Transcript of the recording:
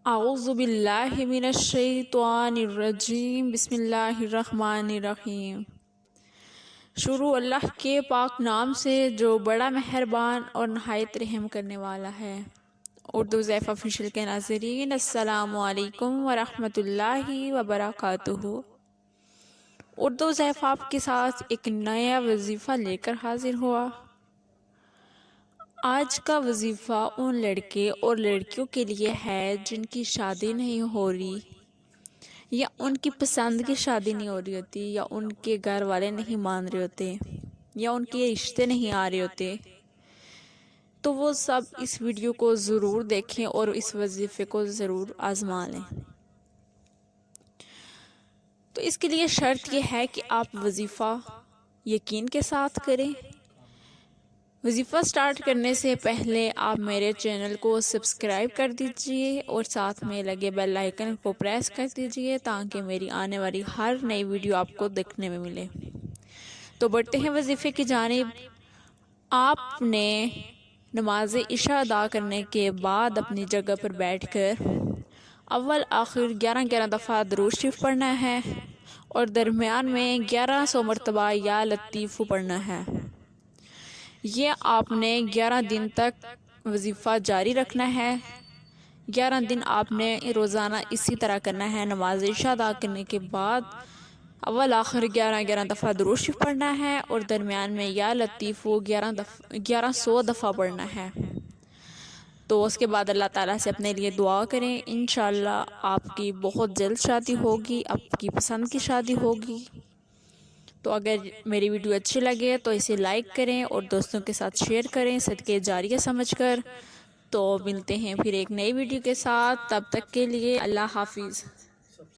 اعوذ باللہ من الشیطان الرجیم، بسم اللہ الرحمن الرحیم۔ شروع اللہ کے پاک نام سے جو بڑا مہربان اور نہایت رحم کرنے والا ہے۔ اردو ضیف آفیشیل کے ناظرین، السلام علیکم ورحمۃ اللہ وبرکاتہ۔ اردو ضیف آپ کے ساتھ ایک نیا وظیفہ لے کر حاضر ہوا۔ آج کا وظیفہ ان لڑکے اور لڑکیوں کے لیے ہے جن کی شادی نہیں ہو رہی، یا ان کی پسند کی شادی نہیں ہو رہی ہوتی، یا ان کے گھر والے نہیں مان رہے ہوتے، یا ان کے رشتے نہیں آ رہے ہوتے۔ تو وہ سب اس ویڈیو کو ضرور دیکھیں اور اس وظیفے کو ضرور آزما لیں۔ تو اس کے لیے شرط یہ ہے کہ آپ وظیفہ یقین کے ساتھ کریں۔ وظیفہ سٹارٹ کرنے سے پہلے آپ میرے چینل کو سبسکرائب کر دیجئے اور ساتھ میں لگے بیل آئیکن کو پریس کر دیجئے تاکہ میری آنے والی ہر نئی ویڈیو آپ کو دیکھنے میں ملے۔ تو بڑھتے ہیں وظیفے کی جانب۔ آپ نے نماز عشاء ادا کرنے کے بعد اپنی جگہ پر بیٹھ کر اول آخر 11 دفعہ درود شریف پڑھنا ہے اور درمیان میں 1100 مرتبہ یا لطیف پڑھنا ہے۔ یہ آپ نے 11 دن تک وظیفہ جاری رکھنا ہے۔ 11 دن آپ نے روزانہ اسی طرح کرنا ہے۔ نماز عشاء ادا کرنے کے بعد اول آخر 11 دفعہ درود شریف پڑھنا ہے اور درمیان میں یا لطیف 1100 دفعہ پڑھنا ہے۔ تو اس کے بعد اللہ تعالیٰ سے اپنے لیے دعا کریں، انشاءاللہ آپ کی بہت جلد شادی ہوگی، آپ کی پسند کی شادی ہوگی۔ تو اگر میری ویڈیو اچھی لگے تو اسے لائک کریں اور دوستوں کے ساتھ شیئر کریں صدقہ جاریہ سمجھ کر۔ تو ملتے ہیں پھر ایک نئی ویڈیو کے ساتھ، تب تک کے لیے اللہ حافظ۔